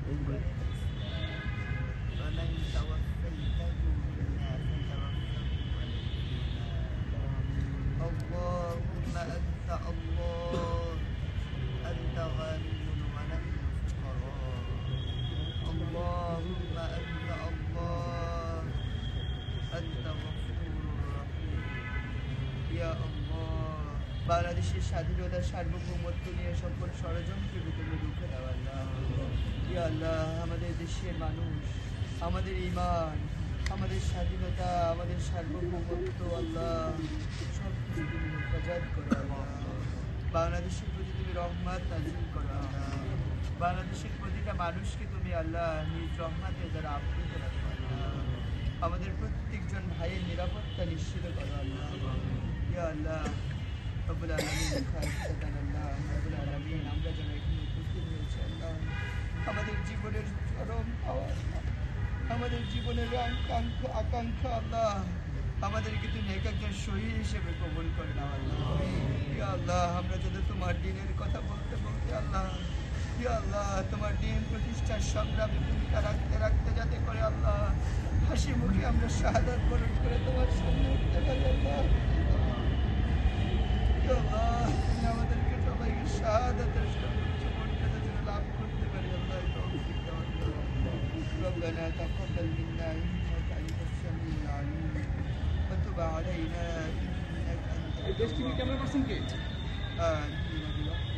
ومن توفيته منا فتوفه اللهم أنت الله أنت غني ونحن فقراء اللهم أنت الله أنت غفور رحيم يا الله বাংলাদেশের স্বাধীনতা সার্বভৌমত্ব নিয়ে সকল ষড়যন্ত্রকে তুমি রুখে দাও আল্লাহ। ইয়া আল্লাহ, আমাদের দেশের মানুষ, আমাদের ঈমান, আমাদের স্বাধীনতা, আমাদের সার্বভৌমত্ব আল্লাহ সব কিছু তুমি হেফাজত করো আল্লাহ। বাংলাদেশের প্রতি তুমি রহমত নাজিল করো আল্লাহ। বাংলাদেশের প্রতিটা মানুষকে তুমি আল্লাহ নিজ রহমতে যারা আপ্লুত রাখো আল্লাহ। আমাদের প্রত্যেকজন ভাইয়ের নিরাপত্তা নিশ্চিত করো আল্লাহ। ইয়া আল্লাহ রব্বুল আলামিন, রব্বুল আলামিন, আমরা যারা এখানে উপস্থিত হয়েছি আল্লাহ, আমাদের জীবনের চরম পাওয়া, আমাদের জীবনের আকাঙ্ক্ষা আল্লাহ, আমাদেরকে তুমি এক একজন শহীদ হিসেবে কবুল করে নাও আল্লাহ। ইয়া আল্লাহ, আমরা যদি তোমার দিনের কথা বলতে বলতে আল্লাহ, ইয়া আল্লাহ, তোমার দিন প্রতিষ্ঠার সংগ্রামে ভূমিকা রাখতে রাখতে যাতে করে আল্লাহ হাসি মুখে আমরা শাহাদাত বরণ করে তোমার সামনে উঠতে পারি আল্লাহ। তুমি আমাদেরকে সবাইকে শাহাদাতের সর্বোচ্চ মর্যাদা যেন লাভ করতে পারি আল্লাহ। তৌফিক দাও আল্লাহ। ربنا تقبل منا إنك أنت السميع العليم وتب علينا إنك أنت দেশ টিভি ক্যামেরা পার্সন কে? التواب